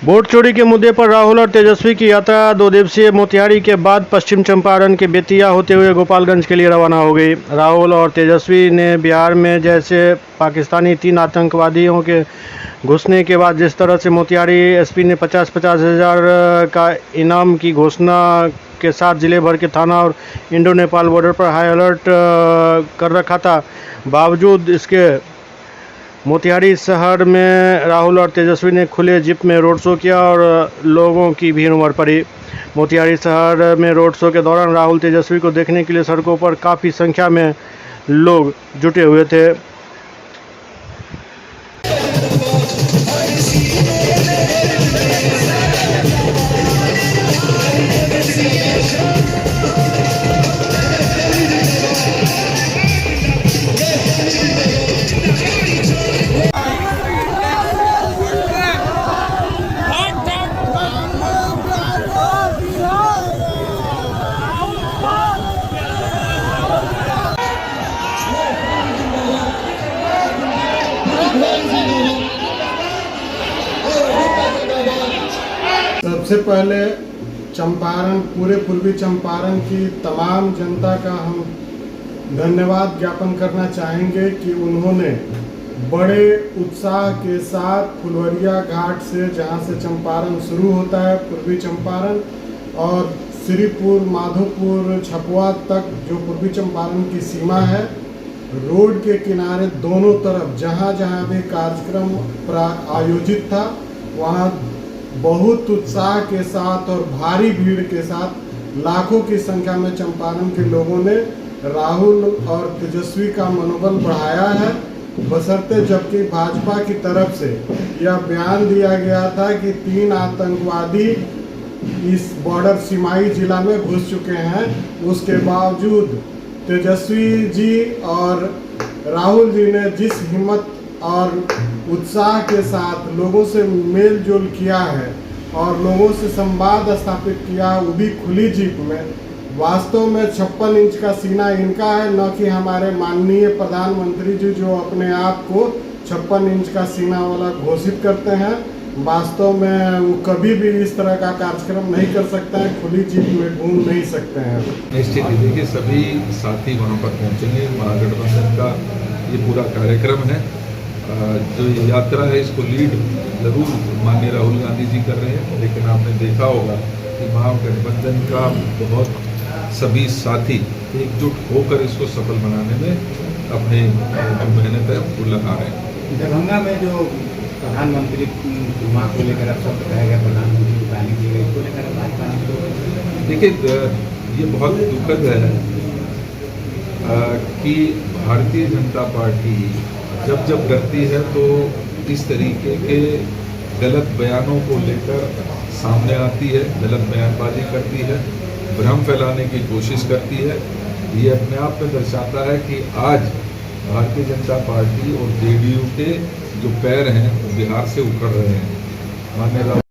Vote चोरी के मुद्दे पर राहुल और तेजस्वी की यात्रा 2 दिवसीय मोतिहारी के बाद पश्चिम चंपारण के बेतिया होते हुए गोपालगंज के लिए रवाना हो गई। राहुल और तेजस्वी ने बिहार में जैसे पाकिस्तानी 3 आतंकवादियों के घुसने के बाद जिस तरह से मोतिहारी एसपी ने 50-50 हज़ार का इनाम की घोषणा के साथ जिले भर के थाना और इंडो नेपाल बॉर्डर पर हाई अलर्ट कर रखा था, बावजूद इसके मोतिहारी शहर में राहुल और तेजस्वी ने खुले जिप में रोड शो किया और लोगों की भीड़ उमड़ पड़ी। मोतिहारी शहर में रोड शो के दौरान राहुल तेजस्वी को देखने के लिए सड़कों पर काफ़ी संख्या में लोग जुटे हुए थे। सबसे पहले चंपारण, पूरे पूर्वी चंपारण की तमाम जनता का हम धन्यवाद ज्ञापन करना चाहेंगे कि उन्होंने बड़े उत्साह के साथ फुलवरिया घाट से, जहां से चंपारण शुरू होता है पूर्वी चंपारण, और श्रीपुर, माधोपुर, छपवा तक जो पूर्वी चंपारण की सीमा है, रोड के किनारे दोनों तरफ जहां जहां भी कार्यक्रम आयोजित था वहां बहुत उत्साह के साथ और भारी भीड़ के साथ लाखों की संख्या में चंपारण के लोगों ने राहुल और तेजस्वी का मनोबल बढ़ाया है, बशर्ते जबकि भाजपा की तरफ से यह बयान दिया गया था कि 3 आतंकवादी इस बॉर्डर सीमाई जिला में घुस चुके हैं। उसके बावजूद तेजस्वी जी और राहुल जी ने जिस हिम्मत और उत्साह के साथ लोगों से मेल जोल किया है और लोगों से संवाद स्थापित किया, वो भी खुली जीप में, वास्तव में 56 इंच का सीना इनका है, न कि हमारे माननीय प्रधानमंत्री जी जो अपने आप को 56 इंच का सीना वाला घोषित करते हैं। वास्तव में वो कभी भी इस तरह का कार्यक्रम नहीं कर सकते हैं, खुली जीप में घूम नहीं सकते हैं। निश्चित ही देखिए, सभी साथी वहाँ पर पहुँचेंगे। महागठबंधन का ये पूरा कार्यक्रम है, जो यात्रा है इसको लीड जरूर माननीय राहुल गांधी जी कर रहे हैं, लेकिन आपने देखा होगा कि महागठबंधन का बहुत सभी साथी एकजुट होकर इसको सफल बनाने में अपने जो मेहनत है वो लगा रहे हैं। दरभंगा में जो प्रधानमंत्री वहाँ को लेकर अब सब बताया गया, प्रधानमंत्री की प्लानिंग की गई, इसको लेकर भाजपा देखिए, ये बहुत दुखद है कि भारतीय जनता पार्टी जब जब डरती है तो इस तरीके के गलत बयानों को लेकर सामने आती है, गलत बयानबाजी करती है, भ्रम फैलाने की कोशिश करती है। ये अपने आप में दर्शाता है कि आज भारतीय जनता पार्टी और जेडीयू के जो पैर हैं वो बिहार से उखड़ रहे हैं। माननीय